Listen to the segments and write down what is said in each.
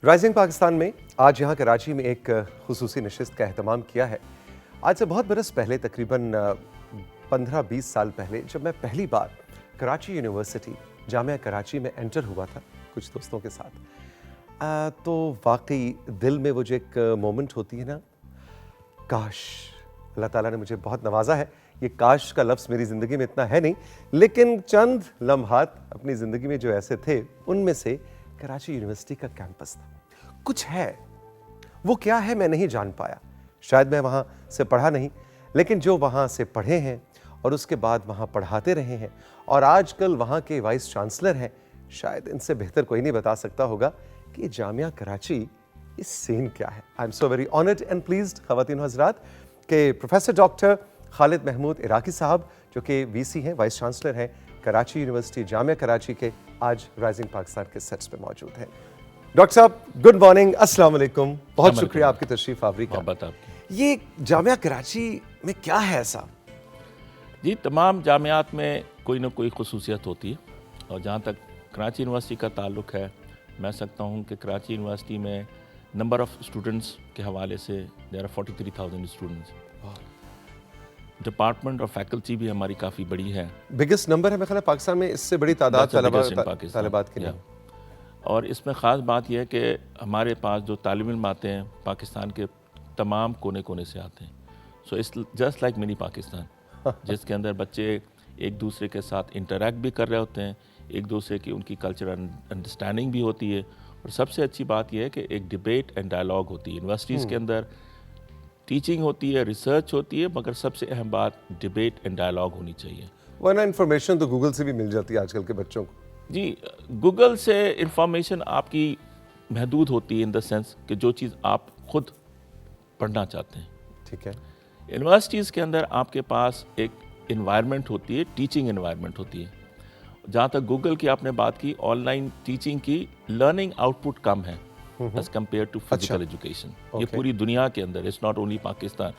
Rising Pakistan میں آج یہاں کراچی میں ایک خصوصی نشست کا اہتمام کیا ہے۔ آج سے بہت برس پہلے، تقریباً 15-20 سال پہلے، جب میں پہلی بار کراچی یونیورسٹی جامعہ کراچی میں انٹر ہوا تھا کچھ دوستوں کے ساتھ، تو واقعی دل میں وہ جو ایک مومنٹ ہوتی ہے نا، کاش اللہ تعالیٰ نے مجھے بہت نوازا ہے۔ یہ کاش کا لفظ میری زندگی میں اتنا ہے نہیں، لیکن چند لمحات اپنی زندگی میں جو ایسے تھے، ان میں سے کراچی یونیورسٹی کا کیمپس تھا۔ کچھ ہے، وہ کیا ہے میں نہیں جان پایا، شاید میں وہاں سے پڑھا نہیں، لیکن جو وہاں سے پڑھے ہیں اور اس کے بعد وہاں پڑھاتے رہے ہیں اور آج کل وہاں کے وائس چانسلر ہیں، شاید ان سے بہتر کوئی نہیں بتا سکتا ہوگا کہ یہ جامعہ کراچی اس سین کیا ہے۔ I am so very honoured and pleased خواتین و حضرات کہ پروفیسر ڈاکٹر خالد محمود عراقی صاحب، جو کہ وی سی ہیں، وائس چانسلر ہیں کراچی یونیورسٹی جامعہ کراچی کے، آج رائزنگ پاکستان کے سیٹس پہ موجود ہیں۔ ڈاکٹر صاحب گڈ مارننگ، السلام علیکم، بہت شکریہ آپ کی تشریف آوری کا۔ یہ جامعہ کراچی میں کیا ہے ایسا؟ جی، تمام جامعات میں کوئی نہ کوئی خصوصیت ہوتی ہے، اور جہاں تک کراچی یونیورسٹی کا تعلق ہے، میں سکتا ہوں کہ کراچی یونیورسٹی میں نمبر آف اسٹوڈنٹس کے حوالے سے دیر آر 43,000 اسٹوڈنٹس۔ ڈپارٹمنٹ اور فیکلٹی بھی ہماری کافی بڑی ہے، بگیسٹ نمبر ہے میرے خیال ہے پاکستان میں، اس سے بڑی تعداد طالبات کی نہیں۔ اور اس میں خاص بات یہ ہے کہ ہمارے پاس جو طالب علم آتے ہیں پاکستان کے تمام کونے کونے سے آتے ہیں، so it's just like mini Pakistan, جس کے اندر بچے ایک دوسرے کے ساتھ انٹریکٹ بھی کر رہے ہوتے ہیں، ایک دوسرے کی ان کی کلچرل انڈرسٹینڈنگ بھی ہوتی ہے، اور سب سے اچھی بات یہ ہے کہ ایک ڈبیٹ اینڈ ڈائلاگ ہوتی ہے۔ یونیورسٹیز کے اندر ٹیچنگ ہوتی ہے، ریسرچ ہوتی ہے، مگر سب سے اہم بات ڈبیٹ اینڈ ڈائلاگ ہونی چاہیے۔ ورنہ انفارمیشن تو گوگل سے بھی مل جاتی ہے آج کل کے بچوں کو۔ جی، گوگل سے انفارمیشن آپ کی محدود ہوتی ہے، ان دا سینس کہ جو چیز آپ خود پڑھنا چاہتے ہیں۔ ٹھیک ہے۔ یونیورسٹیز کے اندر آپ کے پاس ایک انوائرمنٹ ہوتی ہے، ٹیچنگ انوائرمنٹ ہوتی ہے۔ جہاں تک گوگل کی آپ نے بات کی، آن لائن ٹیچنگ کی لرننگ آؤٹ پٹ کم ہے as compare to physical education. یہ پوری دنیا کے اندر، اٹس ناٹ اونلی پاکستان۔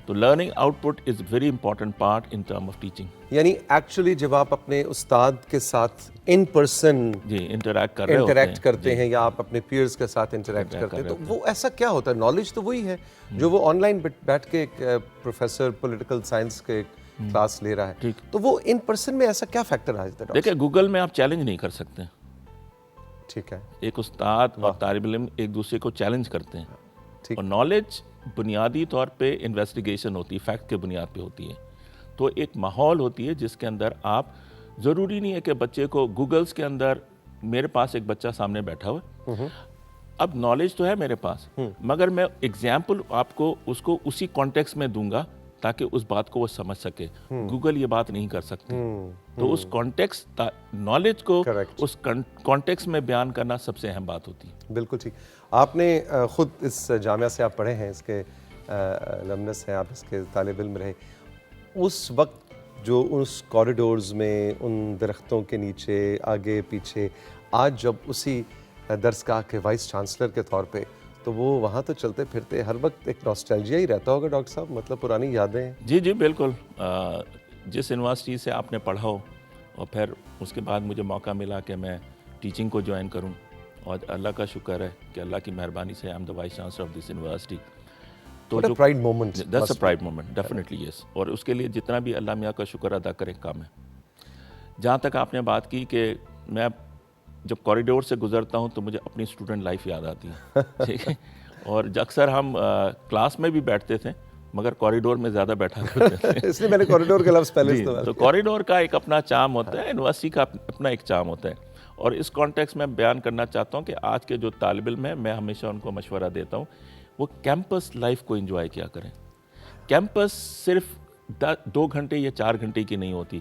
تو learning output is very important part in term of teaching. یعنی ایکچولی جب آپ اپنے استاد کے ساتھ ان پرسن انٹریکٹ کرتے ہیں یا آپ اپنے پیئرز کے ساتھ انٹریکٹ کرتے ہیں، تو وہ ایسا کیا ہوتا ہے؟ نالج تو وہی ہے جو وہ آن لائن بیٹھ کے ایک پروفیسر پولیٹیکل سائنس کے کلاس لے رہا ہے، تو وہ ان پرسن میں ایسا کیا فیکٹر آ جاتا ہے؟ دیکھیں، گوگل میں آپ چیلنج نہیں کر سکتے۔ ٹھیک ہے۔ ایک استاد اور طالب علم ایک دوسرے کو چیلنج کرتے ہیں، اور نالج بنیادی طور پہ انویسٹیگیشن ہوتی ہے، فیکٹ کے بنیاد پہ ہوتی ہے۔ تو ایک ماحول ہوتی ہے جس کے اندر آپ، ضروری نہیں ہے کہ بچے کو گوگلز کے اندر، میرے پاس ایک بچہ سامنے بیٹھا ہوا ہے، اب نالج تو ہے میرے پاس، مگر میں ایگزامپل آپ کو اس کو اسی کانٹیکس میں دوں گا تاکہ اس بات کو وہ سمجھ سکے۔ گوگل یہ بات نہیں کر سکتے، تو اس کانٹیکس نالج کو اس کانٹیکس میں بیان کرنا سب سے اہم بات ہوتی ہے۔ بالکل ٹھیک۔ آپ نے خود اس جامعہ سے آپ پڑھے ہیں، اس کے المنس ہیں، آپ اس کے طالب علم رہے، اس وقت جو اس کوریڈورز میں، ان درختوں کے نیچے، آگے پیچھے، آج جب اسی درسگاہ کے وائس چانسلر کے طور پہ، تو وہ وہاں تو چلتے پھرتے ہر وقت ایک نوسٹیلجیا ہی رہتا ہوگا ڈاکٹر صاحب، مطلب پرانی یادیں۔ جی جی بالکل، جس یونیورسٹی سے آپ نے پڑھا ہو اور پھر اس کے بعد مجھے موقع ملا کہ میں ٹیچنگ کو جوائن کروں، اور اللہ کا شکر ہے کہ اللہ کی مہربانی سے I am the vice chancellor of this university. تو جو pride moment, that's a pride moment, definitely yes, اور اس کے لیے جتنا بھی اللہ میاں کا شکر ادا کریں کام ہے۔ جہاں تک آپ نے بات کی کہ میں جب کوریڈور سے گزرتا ہوں تو مجھے اپنی اسٹوڈنٹ لائف یاد آتی ہے، ٹھیک ہے، اور اکثر ہم کلاس میں بھی بیٹھتے تھے مگر کوریڈور میں زیادہ بیٹھا کرتے تھے، اس لیے میں نے کوریڈور کا لفظ پہلے استعمال تو کوریڈور کا ایک اپنا چام ہوتا ہے، یونیورسٹی کا اپنا ایک چام ہوتا ہے۔ اور اس کانٹیکس میں بیان کرنا چاہتا ہوں کہ آج کے جو طالب علم ہیں، میں ہمیشہ ان کو مشورہ دیتا ہوں وہ کیمپس لائف کو انجوائے کیا کریں۔ کیمپس صرف 2 گھنٹے یا 4 گھنٹے کی نہیں ہوتی،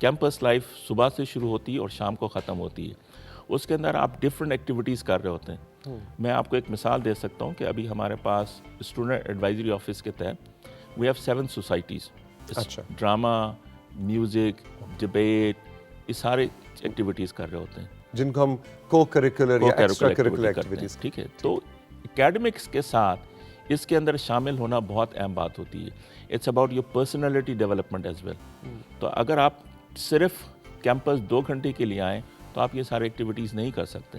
کیمپس لائف صبح سے شروع ہوتی ہے اور شام کو ختم ہوتی ہے۔ اس کے اندر آپ ڈفرینٹ ایکٹیویٹیز کر رہے ہوتے ہیں۔ میں آپ کو ایک مثال دے سکتا ہوں کہ ابھی ہمارے پاس اسٹوڈنٹ ایڈوائزری آفس کے تحت we have 7 societies, drama, music, debate, یہ سارے ایکٹیویٹیز کر رہے ہوتے ہیں جن کو ہم کو کریکولر یا ایکسٹرا کریکولر ایکٹیویٹیز، ٹھیک ہے۔ تو اکیڈمکس کے ساتھ اس کے اندر شامل ہونا بہت اہم بات ہوتی ہے۔ It's about your personality development as well. تو اگر آپ صرف کیمپس 2 گھنٹے کے لیے آئیں تو آپ یہ سارے ایکٹیویٹیز نہیں کر سکتے۔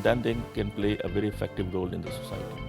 then they can play a very effective role in the society.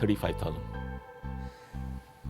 35,000।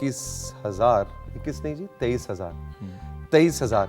23,000।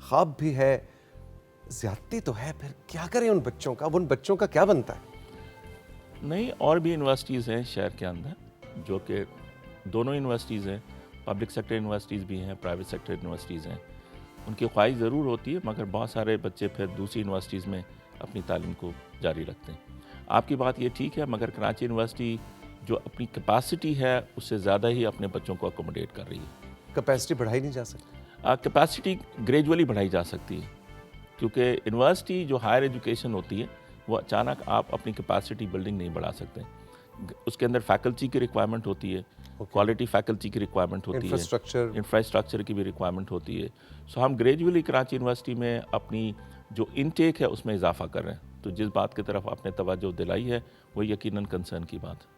خواب بھی ہے, زیادتی تو ہے, پھر کیا کریں ان بچوں کا, ان بچوں کا کیا بنتا ہے؟ نہیں, اور بھی یونیورسٹیز ہیں شہر کے اندر جو کہ دونوں یونیورسٹیز ہیں, پبلک سیکٹر یونیورسٹیز بھی ہیں, پرائیویٹ سیکٹر یونیورسٹیز ہیں. ان کی خواہش ضرور ہوتی ہے, مگر بہت سارے بچے پھر دوسری یونیورسٹیز میں اپنی تعلیم کو جاری رکھتے ہیں. آپ کی بات یہ ٹھیک ہے, مگر کراچی یونیورسٹی جو اپنی کیپیسٹی ہے اس سے زیادہ ہی اپنے بچوں کو اکوموڈیٹ کر رہی ہے. کیپیسٹی بڑھائی نہیں جا سکتی؟ کیپیسٹی گریجولی بڑھائی جا سکتی ہے, کیونکہ یونیورسٹی جو ہائر ایجوکیشن ہوتی ہے وہ اچانک آپ اپنی کیپیسٹی بلڈنگ نہیں بڑھا سکتے. اس کے اندر فیکلٹی کی ریکوائرمنٹ ہوتی ہے, کوالٹی فیکلٹی کی ریکوائرمنٹ ہوتی ہے, انفراسٹرکچر کی بھی ریکوائرمنٹ ہوتی ہے. سو ہم گریجولی کراچی یونیورسٹی میں اپنی جو انٹیک ہے اس میں اضافہ کر رہے ہیں. تو جس بات کی طرف آپ نے توجہ دلائی ہے وہ یقیناً کنسرن کی بات ہے.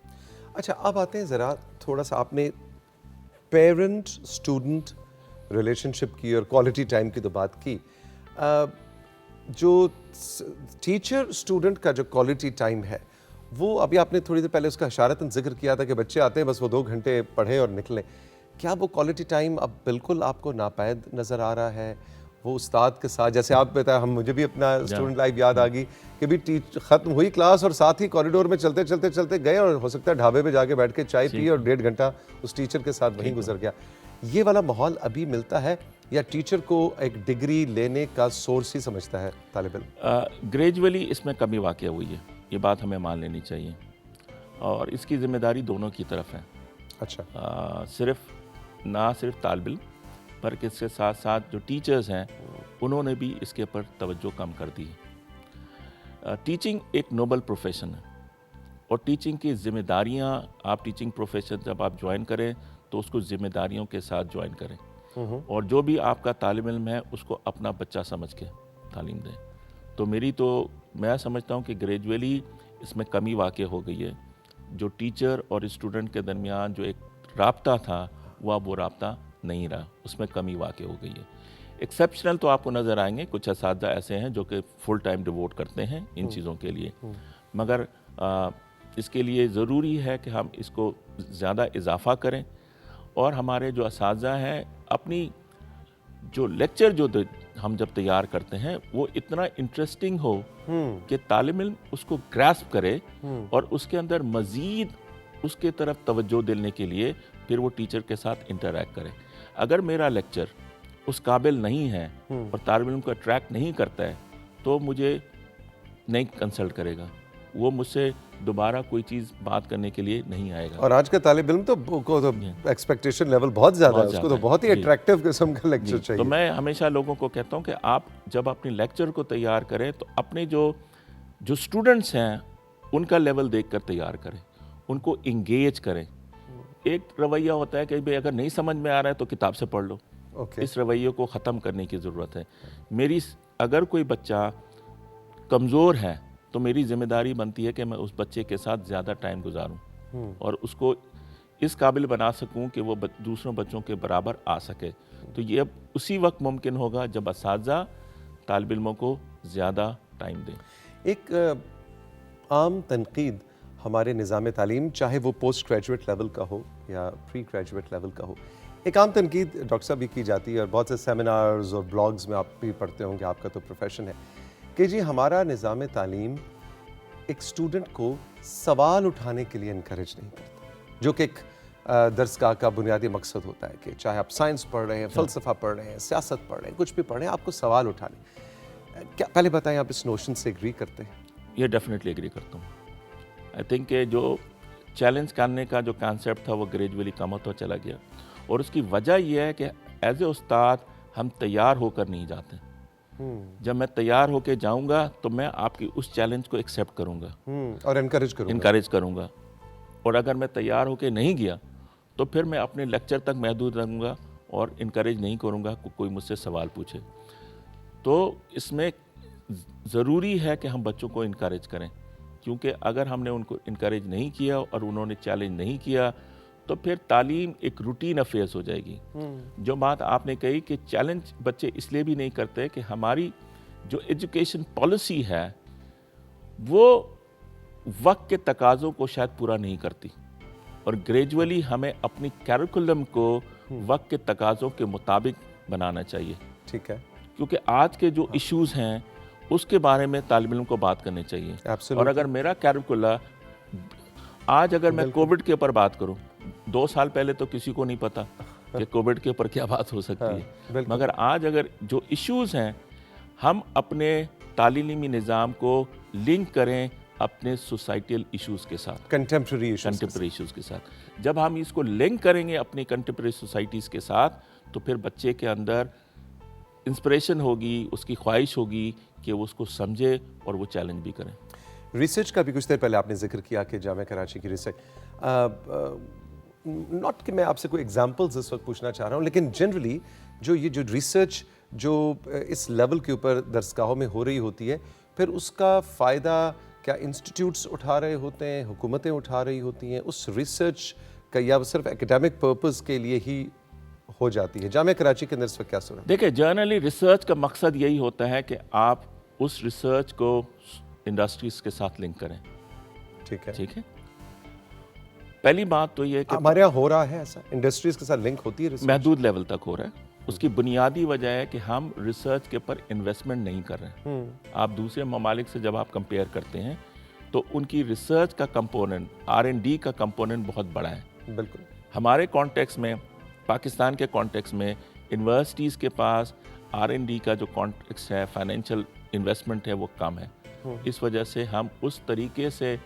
اچھا, اب آتے ہیں ذرا تھوڑا سا, آپ نے پیرنٹ اسٹوڈنٹ ریلیشن شپ کی اور کوالٹی ٹائم کی تو بات کی. جو ٹیچر اسٹوڈنٹ کا جو کوالٹی ٹائم ہے وہ ابھی آپ نے تھوڑی دیر پہلے اس کا اشارتاً ذکر کیا تھا کہ بچے آتے ہیں بس وہ 2 گھنٹے پڑھیں اور نکلیں. کیا وہ کوالٹی ٹائم اب بالکل آپ کو ناپید نظر آ رہا ہے؟ وہ استاد کے ساتھ, جیسے آپ بتایا, مجھے بھی اپنا اسٹوڈنٹ لائف یاد آ گئی کہ بھی ختم ہوئی کلاس اور ساتھ ہی کوریڈور میں چلتے چلتے گئے اور ہو سکتا ہے ڈھابے پہ جا کے بیٹھ کے چائے پی اور 1.5 گھنٹہ اس ٹیچر کے ساتھ وہیں گزر گیا. یہ والا ماحول ابھی ملتا ہے یا ٹیچر کو ایک ڈگری لینے کا سورس ہی سمجھتا ہے طالب علم؟ گریجولی اس میں کمی واقع ہوئی ہے, یہ بات ہمیں مان لینی چاہیے, اور اس کی ذمہ داری دونوں کی طرف ہے. اچھا, نہ صرف طالب علم بلکہ اس کے ساتھ ساتھ جو ٹیچرز ہیں انہوں نے بھی اس کے اوپر توجہ کم کر دی ہے. ٹیچنگ ایک نوبل پروفیشن ہے, اور ٹیچنگ کی ذمہ داریاں, آپ ٹیچنگ پروفیشن جب آپ جوائن کریں تو اس کو ذمہ داریوں کے ساتھ جوائن کریں, اور جو بھی آپ کا طالب علم ہے اس کو اپنا بچہ سمجھ کے تعلیم دیں. تو میں سمجھتا ہوں کہ گریجولی اس میں کمی واقع ہو گئی ہے. جو ٹیچر اور اسٹوڈنٹ کے درمیان جو ایک رابطہ تھا وہ اب وہ رابطہ نہیں رہا, اس میں کمی واقع ہو گئی ہے. ایکسیپشنل تو آپ کو نظر آئیں گے, کچھ اساتذہ ایسے ہیں جو کہ فل ٹائم ڈیووٹ کرتے ہیں ان چیزوں کے لیے, مگر اس کے لیے ضروری ہے کہ ہم اس کو زیادہ اضافہ کریں, اور ہمارے جو اساتذہ ہیں اپنی جو لیکچر جو ہم جب تیار کرتے ہیں وہ اتنا انٹرسٹنگ ہو کہ طالب علم اس کو گراسپ کرے اور اس کے اندر مزید اس کے طرف توجہ دینے کے لیے پھر وہ ٹیچر کے ساتھ انٹریکٹ کرے. اگر میرا لیکچر اس قابل نہیں ہے اور طالب علم کو اٹریکٹ نہیں کرتا ہے تو مجھے نہیں کنسلٹ کرے گا, وہ مجھ سے دوبارہ کوئی چیز بات کرنے کے لیے نہیں آئے گا. اور آج کا طالب علم تو ایکسپیکٹیشن لیول بہت زیادہ ہے, اس کو تو بہت ہی اٹریکٹیو قسم کا لیکچر چاہیے. تو میں ہمیشہ لوگوں کو کہتا ہوں کہ آپ جب اپنے لیکچر کو تیار کریں تو اپنے جو اسٹوڈنٹس ہیں ان کا لیول دیکھ کر تیار کریں, ان کو انگیج کریں. ایک رویہ ہوتا ہے کہ بھئی اگر نہیں سمجھ میں آ رہا ہے تو کتاب سے پڑھ لو, اس رویے کو ختم کرنے کی ضرورت ہے. اگر کوئی بچہ کمزور ہے تو میری ذمہ داری بنتی ہے کہ میں اس بچے کے ساتھ زیادہ ٹائم گزاروں اور اس کو اس قابل بنا سکوں کہ وہ دوسروں بچوں کے برابر آ سکے. تو یہ اب اسی وقت ممکن ہوگا جب اساتذہ طالب علموں کو زیادہ ٹائم دیں. ایک عام تنقید ہمارے نظام تعلیم, چاہے وہ پوسٹ گریجویٹ لیول کا ہو یا پری گریجویٹ لیول کا ہو, ایک عام تنقید ڈاکٹر صاحب بھی کی جاتی ہے اور بہت سے سیمینارز اور بلاگز میں آپ بھی پڑھتے ہوں گے, آپ کا تو پروفیشن ہے, کہ جی ہمارا نظام تعلیم ایک اسٹوڈنٹ کو سوال اٹھانے کے لیے انکریج نہیں کرتا, جو کہ ایک درسگاہ کا بنیادی مقصد ہوتا ہے کہ چاہے آپ سائنس پڑھ رہے ہیں, فلسفہ پڑھ رہے ہیں, سیاست پڑھ رہے ہیں, کچھ بھی پڑھ رہے ہیں, آپ کو سوال اٹھانے. کیا پہلے بتائیں آپ اس نوشن سے ایگری کرتے ہیں؟ یہ ڈیفینیٹلی ایگری کرتا ہوں. آئی تھنک کہ جو چیلنج کرنے کا جو کانسیپٹ تھا وہ گریجولی کم ہوتا چلا گیا, اور اس کی وجہ یہ ہے کہ ایز اے استاد ہم تیار ہو کر نہیں جاتے. جب میں تیار ہو کے جاؤں گا تو میں آپ کی اس چیلنج کو ایکسیپٹ کروں گا اور انکریج کروں گا, اور اگر میں تیار ہو کے نہیں گیا تو پھر میں اپنے لیکچر تک محدود رہوں گا اور انکریج نہیں کروں گا کوئی مجھ سے سوال پوچھے. تو اس میں ضروری ہے کہ ہم بچوں کو انکریج کریں, کیونکہ اگر ہم نے ان کو انکریج نہیں کیا اور انہوں نے چیلنج نہیں کیا تو پھر تعلیم ایک روٹین افیئرس ہو جائے گی. جو بات آپ نے کہی کہ چیلنج بچے اس لیے بھی نہیں کرتے کہ ہماری جو ایجوکیشن پالیسی ہے وہ وقت کے تقاضوں کو شاید پورا نہیں کرتی, اور گریجولی ہمیں اپنی کیریکولم کو وقت کے تقاضوں کے مطابق بنانا چاہیے. ٹھیک ہے. کیونکہ آج کے جو ایشوز ہیں اس کے بارے میں طالب علم کو بات کرنی چاہیے. اور اگر میرا کیریکولا آج اگر میں کووڈ کے اوپر بات کروں, 2 سال پہلے تو کسی کو نہیں پتا کہ کووڈ کے اوپر کیا بات ہو سکتی ہے, مگر آج اگر جو ایشوز ہیں ہم اپنے تعلیمی نظام کو لنک کریں اپنے سوسائٹیل ایشوز کے ساتھ, کنٹمپریری ایشوز کے ساتھ. جب ہم اس کو لنک کریں گے اپنی کنٹمپریری سوسائٹیز کے ساتھ تو پھر بچے کے اندر انسپریشن ہوگی, اس کی خواہش ہوگی کہ وہ اس کو سمجھے اور وہ چیلنج بھی کریں. ریسرچ کا بھی کچھ دیر پہلے آپ نے ذکر کیا کہ جامعہ کراچی کی ریسرچ, ناٹ کہ میں آپ سے کوئی ایگزامپلز اس وقت پوچھنا چاہ رہا ہوں, لیکن جنرلی جو ریسرچ جو اس لیول کے اوپر درسگاہوں میں ہو رہی ہوتی ہے, پھر اس کا فائدہ کیا انسٹیٹیوٹس اٹھا رہے ہوتے ہیں, حکومتیں اٹھا رہی ہوتی ہیں اس ریسرچ کا, یا صرف ایکیڈیمک پرپز کے لیے ہی ہو جاتی ہے؟ جامعہ کراچی کے اندر اس وقت کیا صورت؟ دیکھیں, جرنلی ریسرچ کا مقصد یہی ہوتا ہے کہ آپ اس ریسرچ کو انڈسٹریز کے ساتھ لنک کریں. ٹھیک ہے. پہلی بات تو یہ کہ ہمارے یہاں ہو رہا ہے ایسا, انڈسٹریز کے ساتھ لنک ہوتی ہے ریسرچ؟ محدود لیول تک ہو رہا ہے. اس کی بنیادی وجہ ہے کہ ہم ریسرچ کے اوپر انویسٹمنٹ نہیں کر رہے ہیں. آپ دوسرے ممالک سے جب آپ کمپیئر کرتے ہیں تو ان کی ریسرچ کا کمپوننٹ, R&D کا کمپوننٹ بہت بڑا ہے. بالکل. ہمارے کانٹیکس میں, پاکستان کے کانٹیکس میں یونیورسٹیز کے پاس R&D کا جو کانٹیکس ہے, فائنینشیل انویسٹمنٹ ہے, وہ کم ہے. اس وجہ سے ہم اس طریقے سے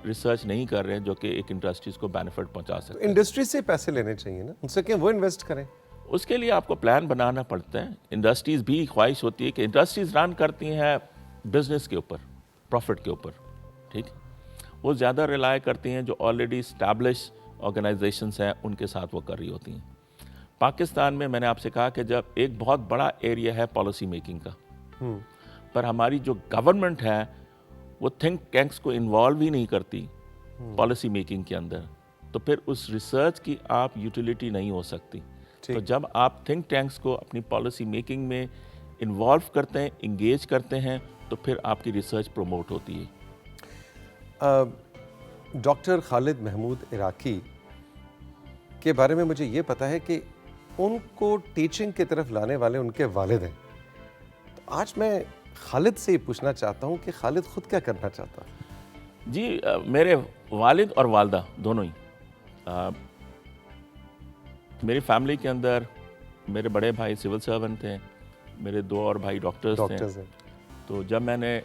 ریسرچ نہیں کر رہے ہیں جو کہ ایک انڈسٹریز کو بینیفٹ پہنچا سکتے. انڈسٹری سے پیسے لینے چاہیے نا, ان سے کہ وہ انویسٹ کریں. اس کے لیے آپ کو پلان بنانا پڑتا ہے. انڈسٹریز بھی خواہش ہوتی ہے کہ انڈسٹریز رن کرتی ہیں بزنس کے اوپر, پروفٹ کے اوپر. ٹھیک, وہ زیادہ ریلائی کرتی ہیں جو آلریڈی اسٹیبلش آرگنائزیشنس ہیں ان کے ساتھ وہ کر رہی ہوتی ہیں. پاکستان میں نے آپ سے کہا کہ جب ایک بہت بڑا ایریا ہے پالیسی میکنگ کا, پر ہماری جو گورنمنٹ ہے وہ تھنک ٹینکس کو انوالو ہی نہیں کرتی پالیسی میکنگ کے اندر, تو پھر اس ریسرچ کی آپ یوٹیلیٹی نہیں ہو سکتی. تو جب آپ تھنک ٹینکس کو اپنی پالیسی میکنگ میں انوالو کرتے ہیں, انگیج کرتے ہیں, تو پھر آپ کی ریسرچ پروموٹ ہوتی ہے. ڈاکٹر خالد محمود عراقی کے بارے میں مجھے یہ پتا ہے کہ ان کو ٹیچنگ کی طرف لانے والے ان کے والد ہیں. تو آج میں خالد سے یہ پوچھنا چاہتا ہوں کہ خالد خود کیا کرنا چاہتا ہے؟ جی, میرے والد اور والدہ دونوں ہی, میری فیملی کے اندر میرے بڑے بھائی سول سرونٹ تھے, میرے 2 اور بھائی ڈاکٹرز تھے. تو جب میں نے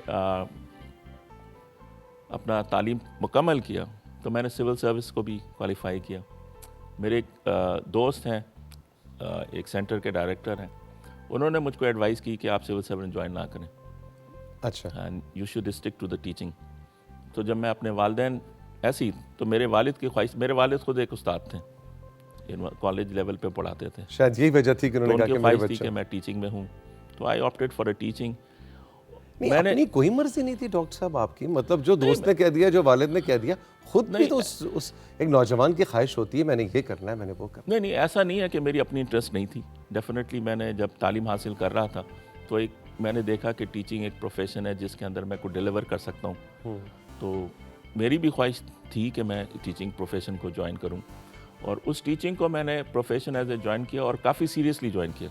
اپنا تعلیم مکمل کیا تو میں نے سول سروس کو بھی کوالیفائی کیا. میرے ایک دوست ہیں, ایک سینٹر کے ڈائریکٹر ہیں, انہوں نے مجھ کو ایڈوائز کی کہ آپ سول سروس جوائن نہ کریں. اچھا. And you should stick to the teaching. تو جب میں اپنے والدین ایسی, تو میرے والد کی خواہش, میرے والد خود ایک استاد تھے, کالج لیول پہ پڑھاتے تھے. شاید یہی وجہ تھی کہ انہوں نے کہا کہ میرے بچے, کہ میں ٹیچنگ میں ہوں, تو I opted for a teaching. نہیں, اپنی کوئی مرضی نہیں تھی ڈاکٹر صاحب آپ کی, مطلب جو دوست نے کہہ دیا, جو والد نے کہہ دیا, خود بھی تو اس ایک نوجوان کی خواہش ہوتی ہے میں نے یہ کرنا ہے, میں نے وہ کرنا. نہیں, ایسا نہیں ہے کہ میری اپنی انٹرسٹ نہیں تھی. ڈیفینیٹلی میں نے جب تعلیم حاصل کر رہا تھا تو ایک میں نے دیکھا کہ ٹیچنگ ایک پروفیشن ہے جس کے اندر میں کو ڈیلیور کر سکتا ہوں. تو میری بھی خواہش تھی کہ میں ٹیچنگ پروفیشن کو جوائن کروں, اور اس ٹیچنگ کو میں نے پروفیشن ایز اے جوائن کیا, اور کافی سیریسلی جوائن کیا.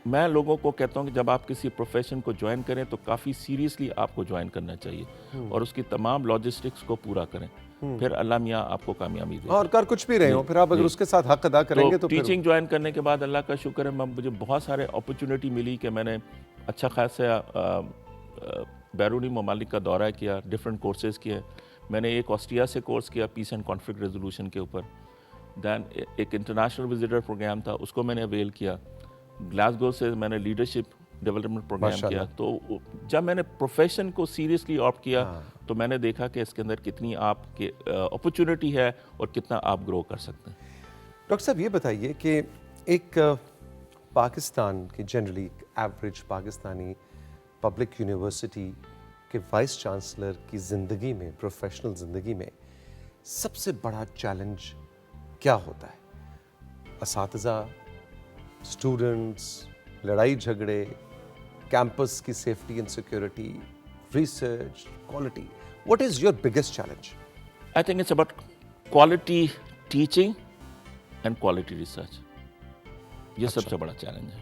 میں لوگوں کو کہتا ہوں کہ جب آپ کسی پروفیشن کو جوائن کریں تو کافی سیریسلی آپ کو جوائن کرنا چاہیے, اور اس کی تمام لاجسٹکس کو پورا کریں, پھر اللہ میاں آپ کو کامیابی دے. اور کر کچھ بھی رہے ہو, پھر آپ اگر اس کے ساتھ حق ادا کریں گے تو ٹیچنگ جوائن کرنے کے بعد اللہ کا شکر ہے مجھے بہت سارے اپرچونٹی ملی کہ میں نے اچھا خاصا بیرونی ممالک کا دورہ کیا, ڈفرینٹ کورسز کیے. میں نے ایک آسٹریا سے کورس کیا پیس اینڈ کانفلکٹ ریزولوشن کے اوپر. دین ایک انٹرنیشنل وزٹر پروگرام تھا, اس کو میں نے اویل کیا. گلاسگو سے میں نے لیڈرشپ ڈیولپمنٹ پروگرام کیا. تو جب میں نے پروفیشن کو سیریسلی آپٹ کیا تو میں نے دیکھا کہ اس کے اندر کتنی آپ کے اپرچونٹی ہے اور کتنا آپ گرو کر سکتے ہیں. ڈاکٹر صاحب یہ بتائیے کہ ایک پاکستان کی generally average Pakistani public university کے وائس چانسلر کی زندگی میں, پروفیشنل زندگی میں سب سے بڑا چیلنج کیا ہوتا ہے؟ اساتذہ, اسٹوڈنٹس, لڑائی جھگڑے, کیمپس کی safety and security, research, quality. What is your biggest challenge? I think it's about quality teaching and quality research. یہ سب سے بڑا چیلنج ہے.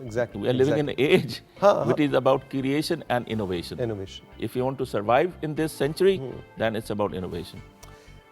Exactly. We are living in an age which is about creation and innovation. Innovation. If you want to survive in this century, then it's about innovation.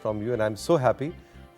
from you and I'm so happy